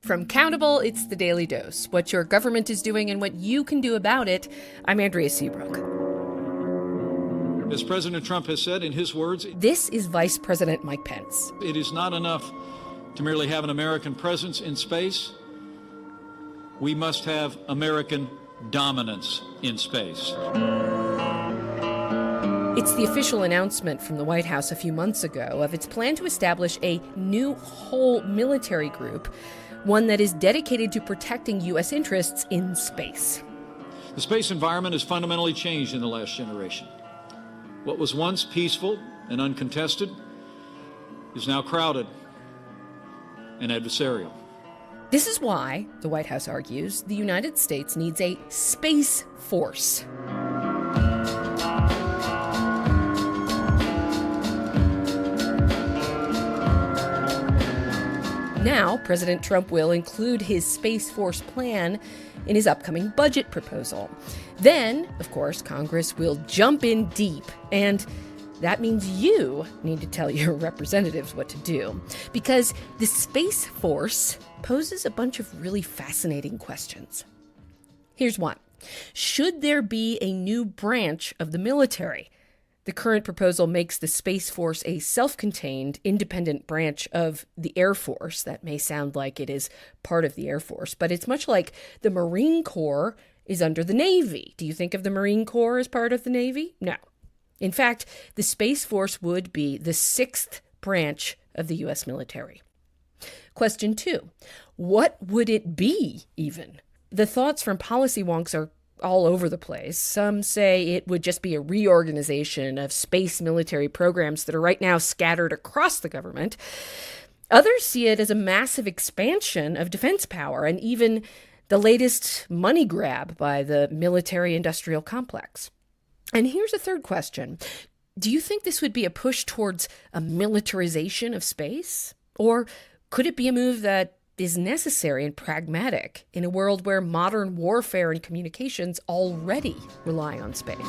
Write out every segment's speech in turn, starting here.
From Countable, it's the Daily Dose. What your government is doing and what you can do about it. I'm Andrea Seabrook. As President Trump has said in his words, this is Vice President Mike Pence. It is not enough to merely have an American presence in space. We must have American dominance in space. It's the official announcement from the White House a few months ago of its plan to establish a new whole military group, one that is dedicated to protecting U.S. interests in space. The space environment has fundamentally changed in the last generation. What was once peaceful and uncontested is now crowded and adversarial. This is why, the White House argues, the United States needs a space force. Now, President Trump will include his Space Force plan in his upcoming budget proposal. Then, of course, Congress will jump in deep, and that means you need to tell your representatives what to do. Because the Space Force poses a bunch of really fascinating questions. Here's one. Should there be a new branch of the military? The current proposal makes the Space Force a self-contained, independent branch of the Air Force. That may sound like it is part of the Air Force, but it's much like the Marine Corps is under the Navy. Do you think of the Marine Corps as part of the Navy? No. In fact, the Space Force would be the sixth branch of the U.S. military. Question 2. What would it be, even? The thoughts from policy wonks are all over the place. Some say it would just be a reorganization of space military programs that are right now scattered across the government. Others see it as a massive expansion of defense power and even the latest money grab by the military-industrial complex. And here's a third question. Do you think this would be a push towards a militarization of space? Or could it be a move that is necessary and pragmatic in a world where modern warfare and communications already rely on space?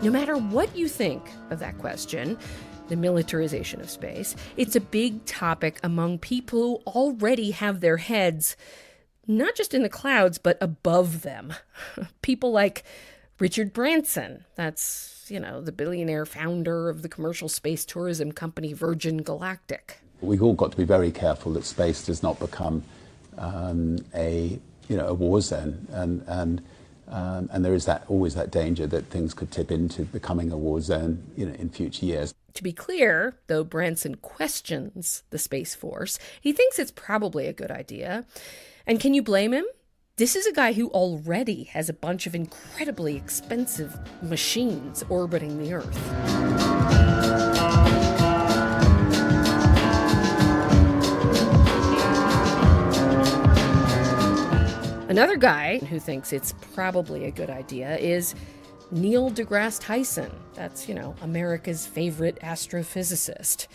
No matter what you think of that question, the militarization of space, it's a big topic among people who already have their heads not just in the clouds, but above them. People like Richard Branson, that's, the billionaire founder of the commercial space tourism company Virgin Galactic. We've all got to be very careful that space does not become a war zone, and there is always that danger that things could tip into becoming a war zone, in future years. To be clear, though Branson questions the Space Force, he thinks it's probably a good idea. And can you blame him? This is a guy who already has a bunch of incredibly expensive machines orbiting the Earth. Another guy who thinks it's probably a good idea is Neil deGrasse Tyson. That's, America's favorite astrophysicist.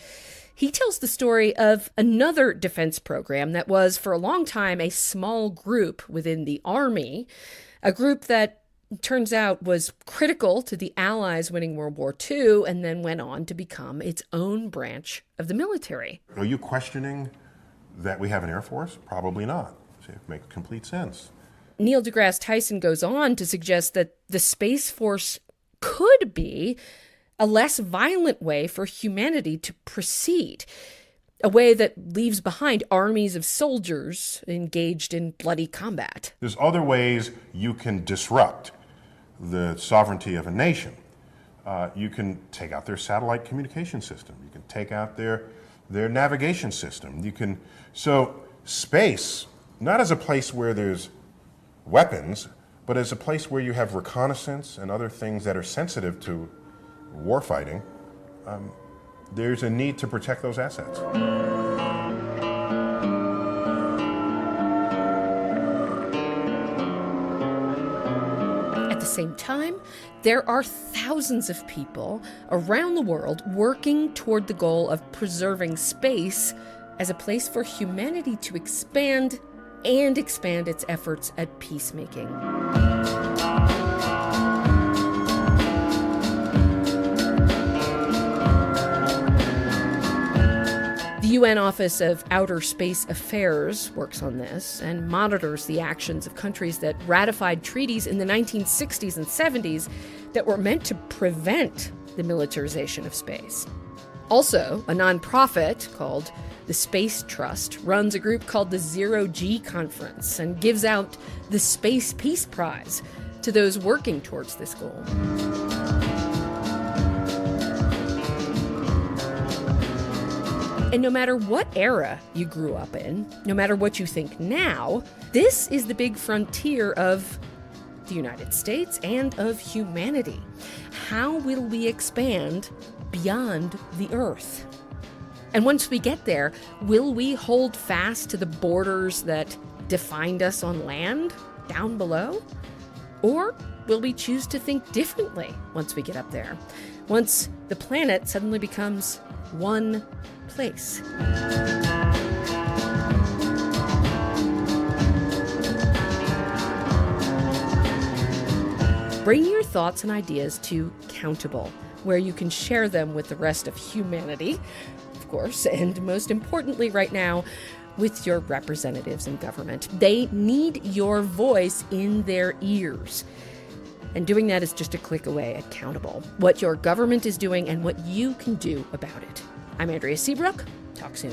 He tells the story of another defense program that was, for a long time, a small group within the Army, a group that turns out was critical to the Allies winning World War II and then went on to become its own branch of the military. Are you questioning that we have an Air Force? Probably not. It makes complete sense. Neil deGrasse Tyson goes on to suggest that the Space Force could be a less violent way for humanity to proceed, a way that leaves behind armies of soldiers engaged in bloody combat. There's other ways you can disrupt the sovereignty of a nation. You can take out their satellite communication system. You can take out their navigation system. So space, not as a place where there's weapons, but as a place where you have reconnaissance and other things that are sensitive to warfighting, there's a need to protect those assets. At the same time, there are thousands of people around the world working toward the goal of preserving space as a place for humanity to expand its efforts at peacemaking. UN Office of Outer Space Affairs works on this and monitors the actions of countries that ratified treaties in the 1960s and 70s that were meant to prevent the militarization of space. Also, a nonprofit called the Space Trust runs a group called the Zero G Conference and gives out the Space Peace Prize to those working towards this goal. And no matter what era you grew up in, no matter what you think now, this is the big frontier of the United States and of humanity. How will we expand beyond the Earth? And once we get there, will we hold fast to the borders that defined us on land down below? Or will we choose to think differently once we get up there? Once the planet suddenly becomes one place. Bring your thoughts and ideas to Countable, where you can share them with the rest of humanity, of course, and most importantly right now, with your representatives in government. They need your voice in their ears. And doing that is just a click away at Countable, what your government is doing and what you can do about it. I'm Andrea Seabrook. Talk soon.